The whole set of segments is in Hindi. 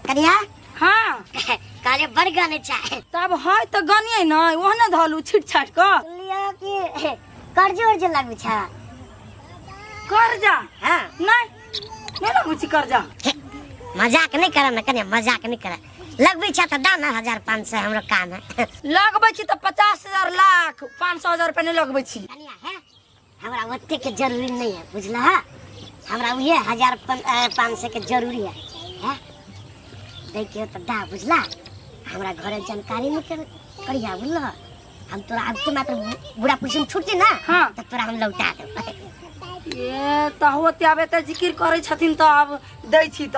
कनिया हाँ काले बड़ गाने चाहे तब है तो गनिए न ओहने धलू छिट छाट क लिया कि कर्ज वर्ज लागू छा कर्जा हां नहीं लगू छी कर्जा मजाक नहीं करे न कनिया मजाक नहीं करे लगबे छा त दाना 1500 हमरो काम है लगबै छी त 50,000 लाख 500,000 रुपया नहीं लगबै छी कनिया है हमरा ओते के जरूरी नहीं है बुझला हमरा ये 1500 के जरूरी है हैं देखियो त दा बुझला हमरा घरे जानकारी नहीं करिया बुझला हम तोरा अब के मात्र बुढ़ा पुलिस में छूटती ना हाँ त तोरा हम लौटा दे ये त होते आबे त जिक्र करे छथिन त अब दै छी त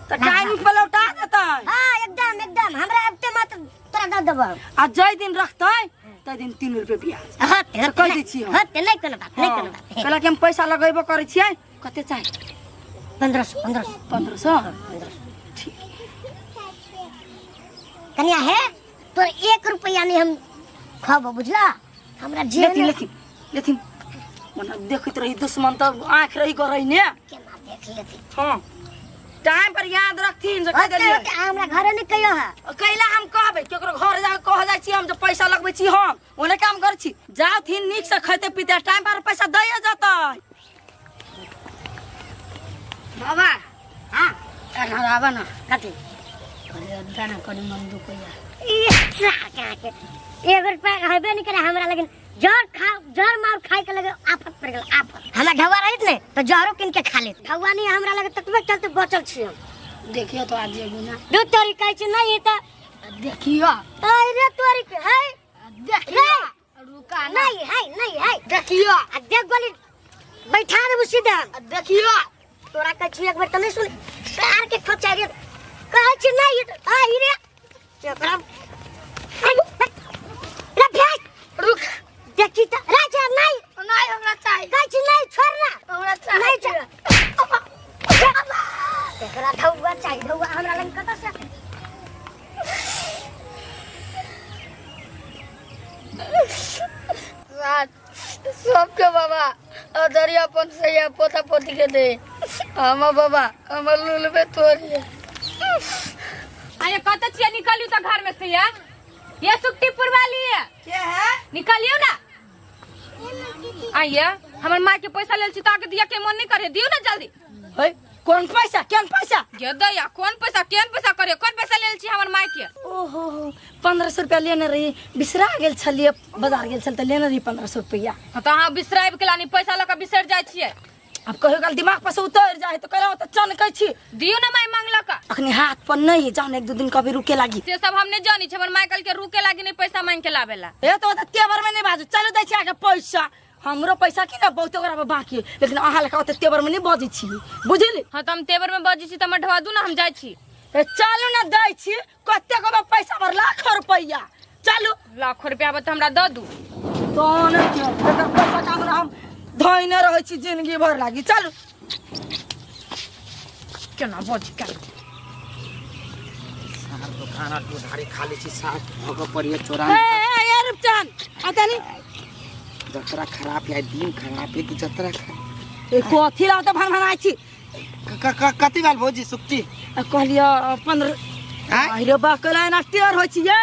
टाइम पे लौटा देतै हां एकदम हमरा अब ते मात्र तोरा दे देब आ जय दिन रखतै तै दिन 3 रुपया ब्याज हां कह दै छी होते नहीं कोनो बात कहला कि हम पैसा लगैबो करै छियै कते चाहि 1500 कनिया है तोर 1 रुपया नहीं हम खाबो बुझला हमरा जे लेकिन मने देखत रही दुश्मन त आंख रही गरै ने केना देख लेती हां टाइम पर याद रखथिन जे कह देलिए हमरा घरे नहीं कहियो है कैला हम कहबै केकरो घर जा कह जाय छी हम जे पैसा लगबै छी हम ओने काम कर छी जाओ थिन नीक से खैते पीते टाइम पर पैसा दैए जतै बाबा हां हराबा ना कथि करे दाना कनी मन दुखैया 1 रुपया हेबे नहीं करे हमरा लेकिन जर मार खाए के लगे आफत पड़ गेल आफत हमरा ढवा रहित ने तो जहरो किन के खा ले ढवा नहीं हमरा लगे ततबे चलते बचल छी हम देखियो तो आज जेबू ना दू तोरी कहै छी नहीं त देखियो अरे तोरी के है देखियो रुका नहीं है देखियो आ देख गोली बैठा दे सीधा देखियो तोरा कहै छी एक बार त नहीं सुन सार के खचा रे कहै छी नहीं आई रे एकरा रे भेट रुक देखी त राजा नहीं हमरा चाहिए कहै छी नहीं छोड़ना हमरा नहीं चाहिए एकरा ढौआ चाहिए ढौआ हमरा लग कत से सबके बाबा दरियापन से या पोता पोती के दे हम बाबा हम लुलबे तोरी अरे कत छिया निकलियो त घर में से ये सुक्ति पुरवाली है क्या है निकलियो ना आइए हमर मां के पैसा लेल छी ताके दिया के मन नहीं करे दियो ना जल्दी है कौन पैसा ये दैया कौन पैसा करे कौन पैसा लेल छी हमर मां के ओहो 1500 रुपया लेने रही बिसरा गेल छलिए बाजार गेल छल त लेने रही 1500 रुपया त हां बिसराइब के लानी पैसा ल के बिसर जाय छियै अब कहियो काल दिमाग पर से उतर जाए तो कहला त चन कहै छी दियो ना माई मांगला का अखनी हाथ पर नहीं जान एक दो दिन कभी रुके लागी से सब हमने जानी छ हमर माई कल के रुके लागी नहीं पैसा मांग के लावेला ए तो तेवर में नहीं बाजू चलो दै छी आके पैसा हमरो पैसा की ना बहुत ओकरा में बाकी लेकिन अहा लका त तेवर में नहीं बजी छी बुझली हां त हम तेवर में बजी छी त हम ढवा दू ना हम जाय छी ए चलू ना दै छी कते को पैसा भर लाख रुपया चलू लाख रुपया बत हमरा द दू तो न के एकर पैसा का हमरा हम धइने रहै छी जिंदगी भर लागी चलू केना बजी का सार दुकान उधारी खाली छी सार भगो परिए चोरा ए रुपचान अतनी जतरा खराब है दिन खराब है कि जतरा ए कोथी ला त भन छी कति बाल भौजी सुक्ति कहलियो 15 आइरे बाकला ना टेर होइ छी ये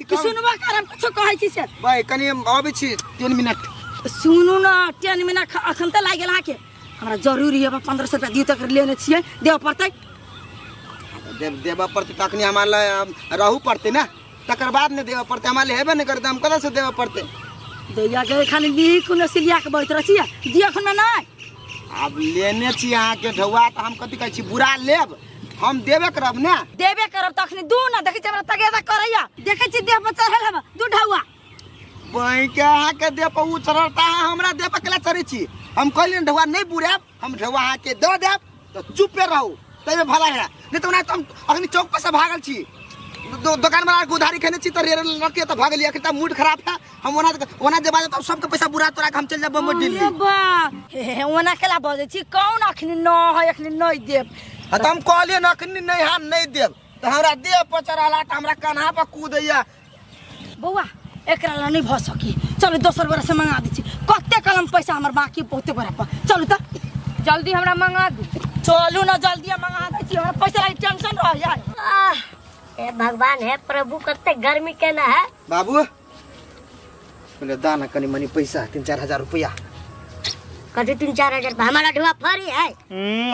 कि सुनबा करम कुछ कहै छी से भाई कनी आबै छी 3 मिनट सुनु ना 10 मिनट अखन त लागल हा के हमरा जरूरी है 1500 रुपया दियो तक लेने छियै देव पड़तै देवा पड़ते तखनी हमारे रहू पड़ते ना तकर बाद ने देवा पड़ते हमारे हेबे नहीं करते हम कदा से देवा पड़ते दैया के खाली लिख न सिलिया के बैठ रहिया दिया खना ना अब लेने छी यहाँ के ढौआ त हम कथि कहै छी बुरा लेब हम देबे करब ना देबे करब तखनी दू ना देखै छी हमरा तगेदा करैया देखै छी देह पर चढ़ल हम दू ढौआ बई के यहाँ के देह पर उ चढ़ता है हमरा देह पर केला चढ़ै छी हम कहलिन ढौआ नहीं बुरेब हम ढौआ यहाँ के दे देब तो चुपे रहू तबे भला है नहीं तो ना हम अखनी चौक पर से भागल छी दुकान वाला के उधारी खेने छी त रेर रखे त भागली अखनी मूड खराब है हम ओना जे बाजे त सबके पैसा बुरा तोरा हम चल जाब बम्बई दिल्ली अरे बा हे ओना केला बजे छी कौन अखनी न है अखनी नहीं देब त हम कहलिए न अखनी नहीं हम नहीं देब त हमरा देह पर चढ़ाला त हमरा कान्हा पर कूदैया बौआ एकरा ला नहीं भ सकी चलो दोसर बेर से मंगा दी छी कते कलम पैसा हमर बाकी बहुते बड़ा पर चलू त जल्दी हमरा मंगा दू चलू ना जल्दी मंगा दे छी हमरा पैसा लाई टेंशन रह जाए हे भगवान हे प्रभु कते गर्मी के ना है बाबू बोले दाना कनी मनी पैसा 3-4 हजार रुपया कथी 3-4 हजार हमारा ढुआ फरी है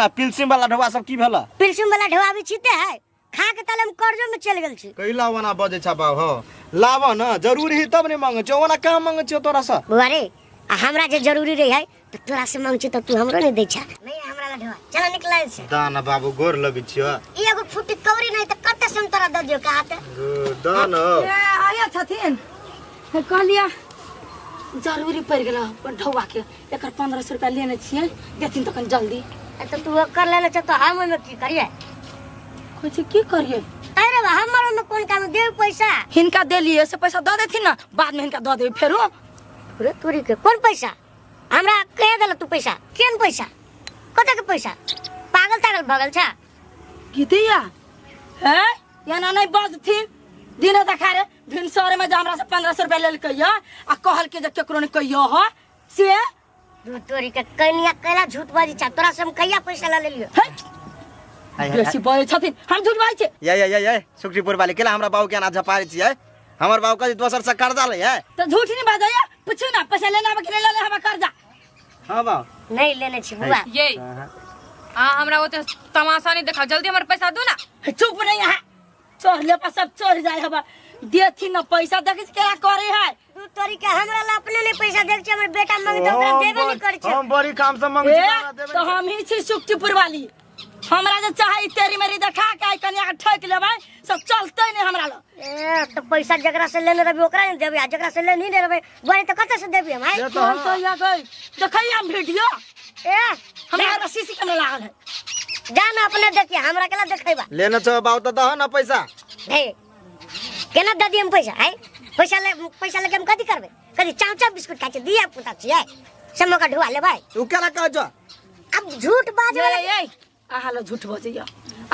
आ पिलसिम वाला ढवा सब की भेला पिलसुम वाला ढुआ भी छिते है खा के तले हम कर्जो में चल गेल छी कैला वना बजे छा बाब हो लावा ना जरूरी है तब नहीं मांगे छो वना का मांगे छो तोरा सा बुआ रे हमरा जे जरूरी रही है तो तोरा से मांग छी तो तू हमरो नहीं दै छा नहीं हमरा ला ढुआ चला निकला से दाना बाबू गोर लगे छियो ई एगो फुटी कवरी नहीं तो कते सम तोरा द दियो कहते दाना आया छथिन कहलिया जरूरी पड़ गेल अपन ढौआ के एकर 1500 रुपया लेने छियै देथिन तखन जल्दी तो तू कर लेले छ तो हम में की करिए कुछ की करिए अरे हमर में कोन काम देव पैसा हिनका देलिए से पैसा दे देथिन ना बाद में हिनका दे देबै फेरो रे तोरी के कोन पैसा हमरा कहे देल तू पैसा केन पैसा कते के पैसा पागल भगल छ गिदिया है या ना नहीं बजथिन दिन देखारे दिन सरे में हमरा से 1500 रुपया लेल कहियो आ कहल के जे केकरो ने कहियो हो से तू तोरी के कनिया कैला झूठ बाजी छ तोरा से हम कहिया पैसा ला लेलियो बेसी बजे छथिन हम झूठ बाजै छै ये सुखरीपुर वाले केला हमरा बाबू के ना झपारे छियै हमर बाबू का दोसर से कर्जा ले है तो झूठ नहीं बाजैया पूछू ना पैसा लेना के ले हम कर्जा हां बाबू नहीं लेने छी बुआ ये हमरा ओते तमाशा नहीं देखा जल्दी हमर पैसा दो ना चुप नहीं है चोरले पर सब चोर जाए हबा देथिन ना पैसा देखि केला करे है तू तोरी के हमरा ला अपने ने पैसा देल छ हमर बेटा मांगे तो ओकरा देबे नहीं कर छ हम बड़ी काम से मांगे छी तो हम ही छी सुखतीपुर वाली हमरा जे चाहे तेरी मेरी देखा के कन्या के ठक लेबै सब चलते नहीं हमरा ला ए तो पैसा जकरा से लेने रहबे ओकरा नहीं देबे आ जकरा से ले नहीं रहबे बड़े तो कते से देबे हम ये तो या गई देखै हम वीडियो ए हमरा सीसी कैमरा लागल है जान अपने देखिए हमरा केला देखैबा लेना छ बाबू तो दह ना पैसा हे केना द दियम पैसा है पैसा ले हम कथी करबे कथी चाचा बिस्कुट खाचे दिया पुता छियै समो का ढुआ लेबै तू केला कह छ अब झूठ बाजे ये आहा लो झूठ बजैया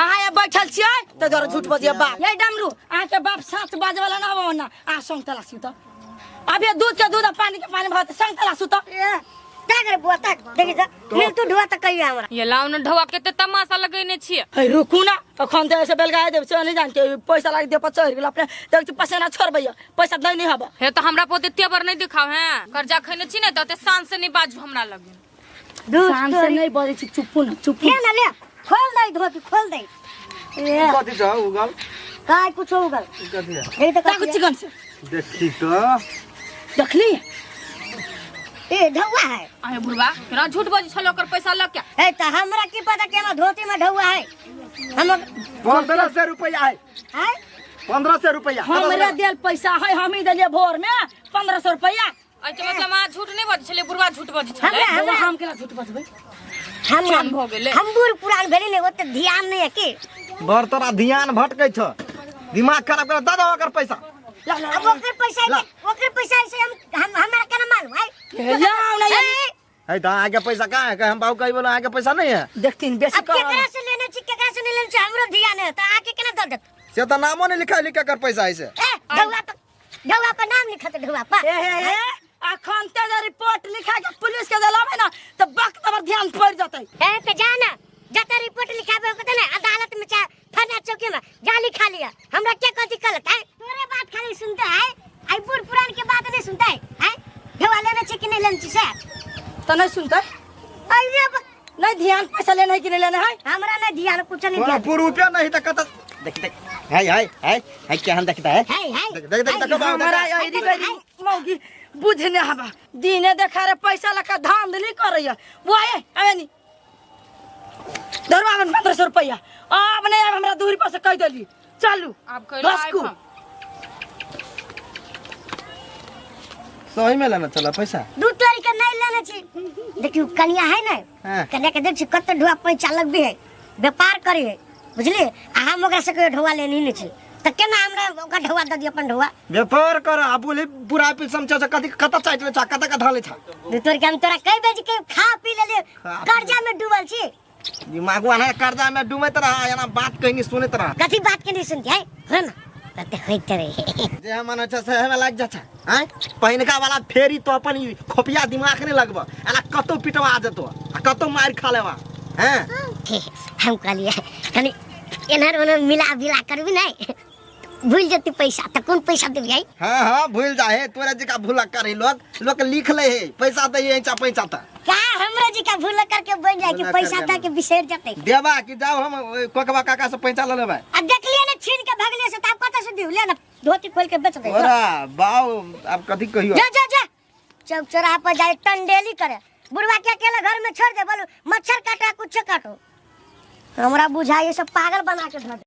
आहा ये बैठल छियै त जरा झूठ बजैया बाप ये डमरू आहा के बाप साथ बाजे वाला ना हो ना आ संग तला सुत अब ये दूध के दूध आ पानी के पानी भत संग तला सुत का करे बुआ तक देखि त मिल तू ढुआ त कहियो हमरा ये लाउ न ढवा केते तमाशा लगैने छियै है रुकू ना अखन त ऐसे बेलगाय देब से नहीं जानते पैसा लाग दे पर चढ़ गेल अपने देख पसेना छोड़बै पैसा दे नहीं हबा हे तो हमरा पोते तेवर नहीं दिखाव हैं कर्जा खैने छी ने त शान से नहीं बाजू हमरा लगे शान से नहीं बजे छी चुप्पू ना चुप्पू के ना ले खोल दे धोती खोल दे ए कथि छ उगल काय कुछ उगल कथि है हे त ताकू चिकन से देखी तो देखली ए ढुआ है आए बुढ़वा केना झूठ बजी छलो कर पैसा लग क्या ए त हमरा की पता केना धोती में ढुआ है हम 1500 रुपया है 1500 रुपया हमरा देल पैसा है हम ही देलिए भोर में 1500 रुपया आई के मतलब आ झूठ नहीं बजी छले बुढ़वा झूठ बजी छले हमरा हम केला झूठ बजबै जान भ गेले हम बूढ़ पुरान भेली ने ओते ध्यान नहीं है की बर तोरा ध्यान भटकै छ दिमाग खराब कर दादा ओकर पैसा अब ओकर पैसा से हम हमरा केना मालूम है लाओ ना है त आगे पैसा कहाँ है हम बाबू कही बोलो आगे पैसा नहीं है देखतिन बेसी अब केकरा से लेने छी केकरा से नहीं लेने छी हमरो ध्यान है त आके केना दल देत से तो नामो नहीं लिखा लिखा कर पैसा है से ए ढुआ पर नाम लिखत ढुआ पर ए अखन ते जे रिपोर्ट लिखा के पुलिस के देलाबे ना त वक्त पर ध्यान पड़ जतै ए त जाना जता रिपोर्ट लिखाबे ओकते ना अदालत में चाहे थाना चौकी में जा लिखा लिया हमरा के कथि गलत है तोरे बात खाली सुनते है आई बूढ़ पुरान के बात नहीं सुनते है ढुआ लेने छी कि नहीं लेने छी से त नहीं सुनतै अरे नहीं ध्यान पैसा लेना है कि नहीं लेना है हमरा नहीं ध्यान कुछ नहीं ध्यान पूरा रुपया नहीं तो कत देख देख है क्या हम देखता है है देख देख देख बाबू हमरा यही गई मौगी बुझने हबा दिने देखा रे पैसा लका धांधली करैया वो आए आनी दरवा 1500 रुपया अब नहीं अब हमरा दूरी पर से कह देली चलू आप कह लो बस को सही में लेना चला पैसा दू तोरी के नहीं लेने छी देखियो कनिया है ना हां कन्या के देख छी कत ढुआ पैसा लग भी है व्यापार करी है बुझली आ हम ओकरा से कोई ढुआ लेनी नहीं छी त केना हमरा ओकरा ढुआ द दियो अपन ढुआ व्यापार कर आ बोले पूरा पे समझा कथि कत चाट ले कत का ढाले था दू तोरी के हम तोरा कई बेज के खा पी ले कर्जा में डूबल छी दिमाग वाला कर्जा में डूबत रहा या ना बात कहीं सुनत रहा कथी बात के नहीं सुनती है ना कते होइत रहे जे मन अच्छा से में लाग जाछा हैं पहिनका वाला फेरी तो अपन खोपिया दिमाग नहीं लगबा अला कतो पिटवा जतो आ कतो मार खा लेवा हैं हम कहलिए कनी एनहर ओनहर मिला बिला करबी नहीं भूल जती पैसा तो कौन पैसा देबी आई हाँ हाँ भूल जाए तोरा जी का भूला करे लोग लिख ले है पैसा दे ऐसा पैसा था का हमरा जी का भूल करके बन जाए कि पैसा दे के बिसर जते देवा कि जाओ हम कोकवा काका से पैसा ले लेबै अब देख लिया ना छीन के भागले से तब कत से दियो ले ना धोती खोल के बेच दे ओरा बाऊ अब कथी कहियो जा जा जा चौक चौराहा पर जाए टंडेली करे बुढ़वा के अकेले घर में छोड़ दे बोलो मच्छर काटा कुछ काटो हमरा बुझाई ये सब पागल बना के धर